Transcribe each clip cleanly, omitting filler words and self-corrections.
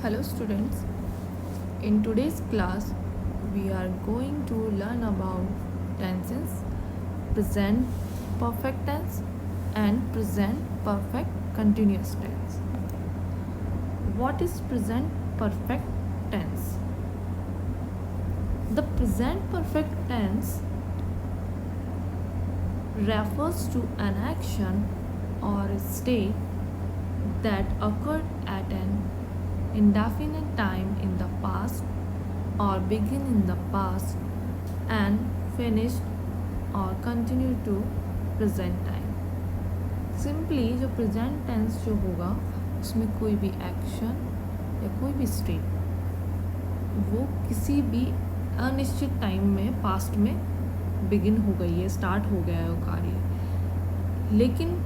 Hello students, in today's class we are going to learn about tenses present perfect tense and present perfect continuous tense. What is present perfect tense? The present perfect tense refers to an action or a state that occurred at an indefinite time in the past or begin in the past and finished or continue to present time. Simply जो present tense जो होगा उसमें कोई भी action या कोई भी state वो किसी भी अनिश्चित टाइम में पास्ट में बिगिन हो गई है, स्टार्ट हो गया है वो कार्य, लेकिन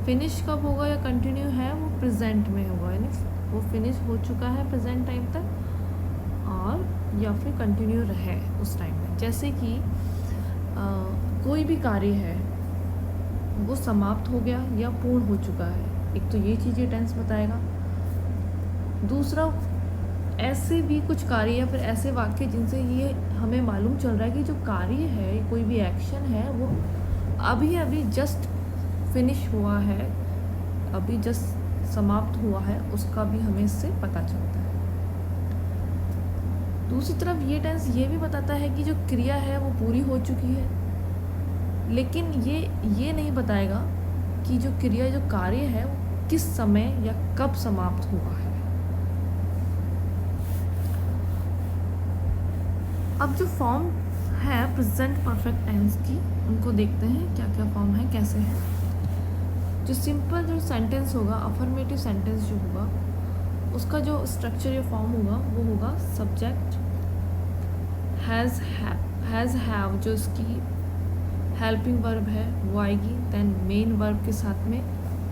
फिनिश कब होगा या कंटिन्यू है वो प्रेजेंट में होगा, यानी वो फिनिश हो चुका है प्रेजेंट टाइम तक और या फिर कंटिन्यू रहे उस टाइम में। जैसे कि कोई भी कार्य है वो समाप्त हो गया या पूर्ण हो चुका है, एक तो ये चीज़ ये टेंस बताएगा। दूसरा, ऐसे भी कुछ कार्य या फिर ऐसे वाक्य जिनसे ये हमें मालूम चल रहा है कि जो कार्य है, कोई भी एक्शन है वो अभी अभी जस्ट फिनिश हुआ है, अभी जस्ट समाप्त हुआ है, उसका भी हमें इससे पता चलता है। दूसरी तरफ ये टेंस ये भी बताता है कि जो क्रिया है वो पूरी हो चुकी है, लेकिन ये नहीं बताएगा कि जो क्रिया जो कार्य है वो किस समय या कब समाप्त हुआ है। अब जो फॉर्म है प्रेजेंट परफेक्ट टेंस की, उनको देखते हैं क्या क्या फॉर्म है, कैसे है। जो सिंपल जो सेंटेंस होगा, अफर्मेटिव सेंटेंस जो होगा, उसका जो स्ट्रक्चर या फॉर्म होगा वो होगा सब्जेक्ट हैज़ हैव, जो इसकी हेल्पिंग वर्ब है वो आएगी, देन मेन वर्ब के साथ में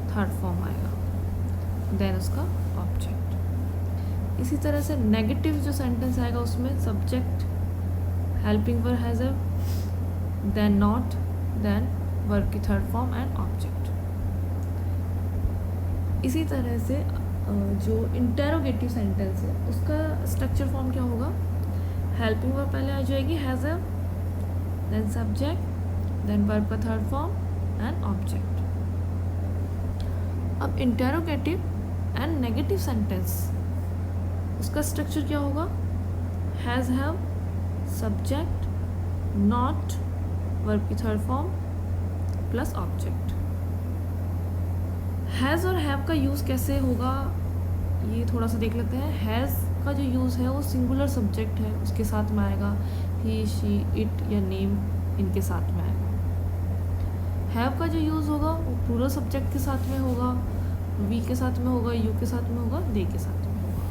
थर्ड फॉर्म आएगा, देन उसका ऑब्जेक्ट। इसी तरह से नेगेटिव जो सेंटेंस आएगा उसमें subject helping verb has have, then not, then verb की थर्ड फॉर्म एंड ऑब्जेक्ट। इसी तरह से जो इंटेरोगेटिव सेंटेंस है उसका स्ट्रक्चर फॉर्म क्या होगा, हेल्पिंग वर्ब पहले आ जाएगी has have, then subject, then verb का थर्ड फॉर्म एंड ऑब्जेक्ट। अब इंटेरोगेटिव एंड नेगेटिव सेंटेंस, उसका स्ट्रक्चर क्या होगा, has have, subject, not, verb की third form plus object. Has और हैव का यूज़ कैसे होगा ये थोड़ा सा देख लेते हैं। हैज़ का जो यूज़ है वो सिंगुलर सब्जेक्ट है, उसके साथ में आएगा, ही, शी, इट या नेम इनके साथ में आएगा। हैव का जो यूज़ होगा वो प्लूरल सब्जेक्ट के साथ में होगा, वी के साथ में होगा, यू के साथ में होगा, दे के साथ में होगा।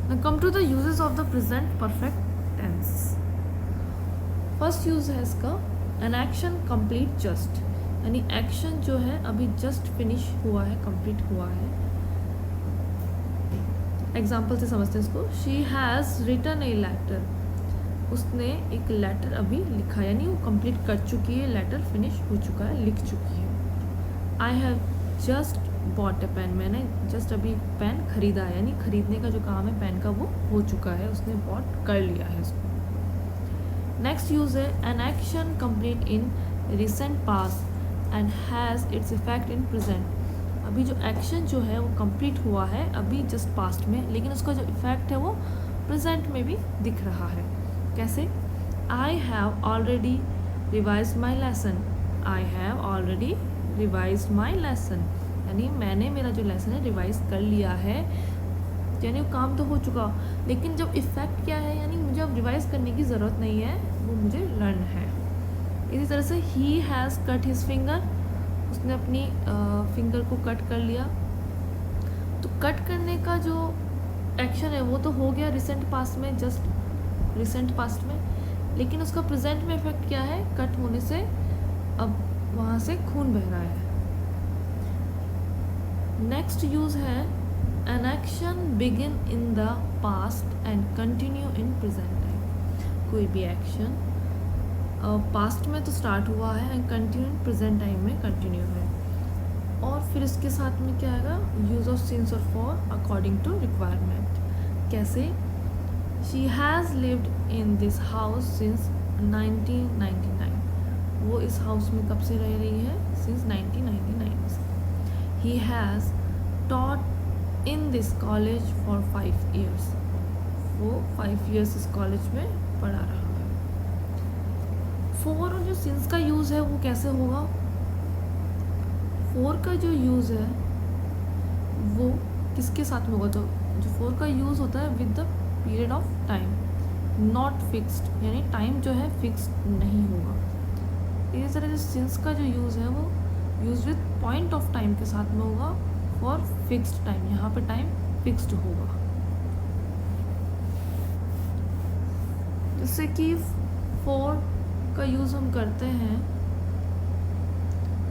Now come to the uses of the present perfect tense. First use है इसका an action complete just, यानी एक्शन जो है अभी जस्ट फिनिश हुआ है, कंप्लीट हुआ है। एग्जाम्पल से समझते हैं इसको। She has written a letter, उसने एक लेटर अभी लिखा, यानी वो कंप्लीट कर चुकी है, लेटर फिनिश हो चुका है, लिख चुकी है। I have just bought a pen, मैंने जस्ट अभी पेन खरीदा है, यानी खरीदने का जो काम है पेन का वो हो चुका है, उसने बॉट कर लिया है उसको। नेक्स्ट यूज़ है an action complete in recent past and has its effect in present, अभी जो एक्शन जो है वो कंप्लीट हुआ है अभी जस्ट पास्ट में, लेकिन उसका जो इफेक्ट है वो प्रेजेंट में भी दिख रहा है। कैसे, I have already revise my lesson, I have already revise my lesson, यानी मैंने मेरा जो लेसन है रिवाइज कर लिया है, यानी वो काम तो हो चुका, लेकिन जब इफेक्ट क्या है, यानी मुझे अब रिवाइज करने की ज़रूरत नहीं है, वो मुझे लर्न है। इसी तरह से he has cut his finger, उसने अपनी फिंगर को कट कर लिया। तो कट करने का जो एक्शन है वो तो हो गया रिसेंट पास्ट में, जस्ट रिसेंट पास्ट में, लेकिन उसका प्रेजेंट में इफेक्ट क्या है, कट होने से अब वहाँ से खून बह रहा है। नेक्स्ट यूज़ है an action begin in the past and continue in present time, कोई भी एक्शन पास्ट में तो स्टार्ट हुआ है एंड कंटिन्यू प्रेजेंट टाइम में कंटिन्यू है। और फिर इसके साथ में क्या आएगा, यूज़ ऑफ सिंस और फॉर अकॉर्डिंग टू रिक्वायरमेंट. कैसे, she has lived in this house since 1999. वो इस हाउस में कब से रह रही है, सिंस 1999 से. He has taught in this college for 5 years. वो 5 years इस कॉलेज में पढ़ा रहा है. फॉर और जो सिंस का यूज़ है वो कैसे होगा, फॉर का जो यूज़ है वो किसके साथ में होगा, तो जो फॉर का यूज़ होता है with the period of time, not fixed, यानी टाइम जो है फिक्स्ड नहीं होगा. इसी तरह जो सिंस का जो यूज़ है वो use with point of time के साथ में होगा फॉर फिक्स्ड टाइम, यहाँ पे टाइम फिक्स्ड होगा. जैसे कि फॉर का यूज़ हम करते हैं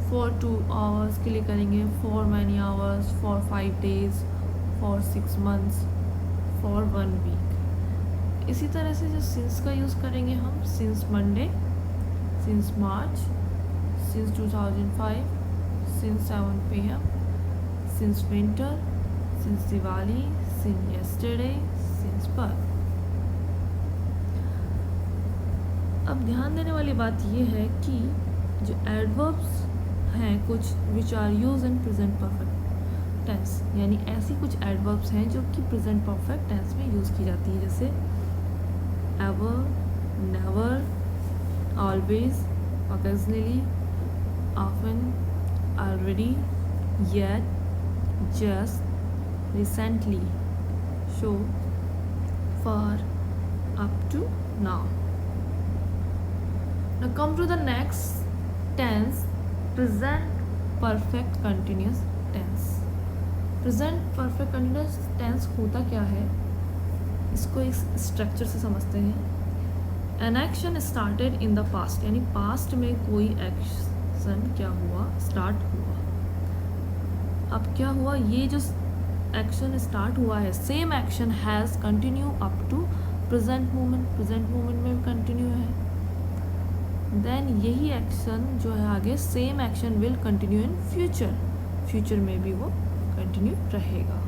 फॉर 2 hours के लिए करेंगे, for many hours, for 5 days, for 6 months, for 1 week. इसी तरह से जो सिंस का यूज़ करेंगे हम, सिंस मंडे, सिंस मार्च, since 2005, since 7 PM, since winter, since Diwali, since yesterday, since पर. अब ध्यान देने वाली बात ये है कि जो एडवर्ब्स हैं कुछ which are use in present perfect tense, यानी ऐसी कुछ एडवर्ब्स हैं जो कि प्रेजेंट परफेक्ट टेंस में यूज़ की जाती है, जैसे ever, never, always, occasionally, often, already, yet, just, recently, so, far, up to now. Now come to the next tense, present perfect continuous tense. Present perfect continuous tense होता क्या है, इसको इस स्ट्रक्चर से समझते हैं. An action started in the past, यानी past में कोई एक्शन क्या हुआ, स्टार्ट हुआ. अब क्या हुआ, ये जो एक्शन स्टार्ट हुआ है, same action has continue up to present moment, present moment में भी कंटिन्यू है. देन यही एक्शन जो है आगे, same action will continue in future, future में भी वो कंटिन्यू रहेगा.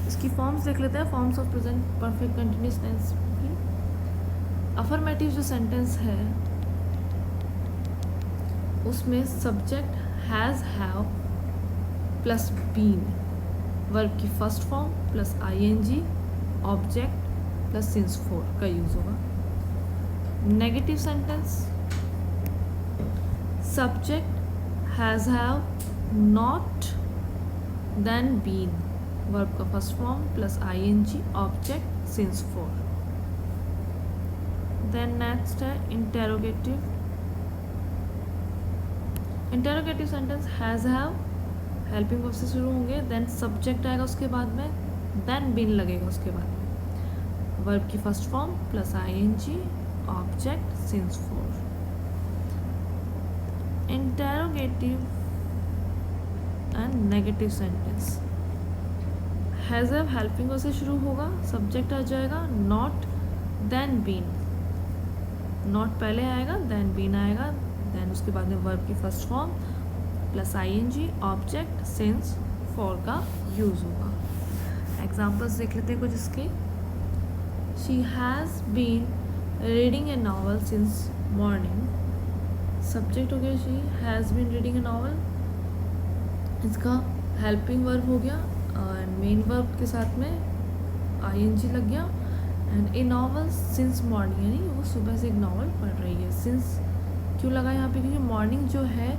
इसकी फॉर्म्स देख लेते हैं, forms of present perfect continuous tense की. अफर्मेटिव जो सेंटेंस है उसमें subject has, have plus been, verb की first form plus ing, object plus since for का यूज होगा. Negative sentence, subject has, have, not, then been, verb का first form plus ing, object since for. Then next है interrogative. Interrogative sentence has, have, helping verb से शुरू होंगे, then subject आएगा उसके बाद में, देन बीन लगेगा उसके बाद में, वर्ब की first form plus ing, object since for. Interrogative and negative sentence, has, have helping verb से शुरू होगा, सब्जेक्ट आ जाएगा, नॉट, देन बीन, नॉट पहले आएगा, देन बीन आएगा, देन उसके बाद में वर्ब की first form plus ing, object since for का यूज़ होगा. एग्जाम्पल्स देख लेते हैं कुछ इसके. She has been reading a novel since morning, subject हो गया she has been reading a novel, इसका हेल्पिंग वर्ब हो गया एंड मेन वर्ब के साथ में ing लग गया, and A novel since morning, यानी वो सुबह से एक नावल पढ़ रही है. सिंस क्यों लगा यहाँ पे, क्योंकि मॉर्निंग जो है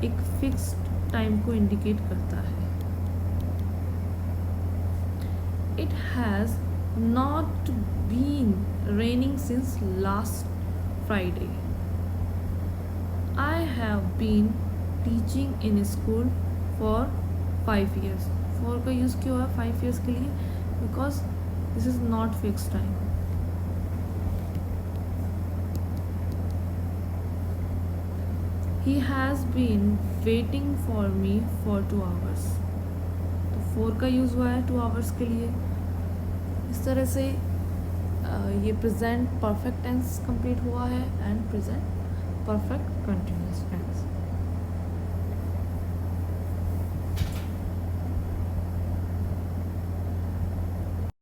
एक फिक्स्ड टाइम को इंडिकेट करता है. It has not been raining since last Friday. I have been teaching in school for 5 years. For का यूज़ क्यों है 5 years के लिए, because this is not fixed time. He has been waiting for me for 2 hours. तो 4 का use हुआ है 2 hours के लिए. इस तरह से ये प्रेजेंट परफेक्ट टेंस कंप्लीट हुआ है एंड प्रेजेंट परफेक्ट कंटिन्यूस.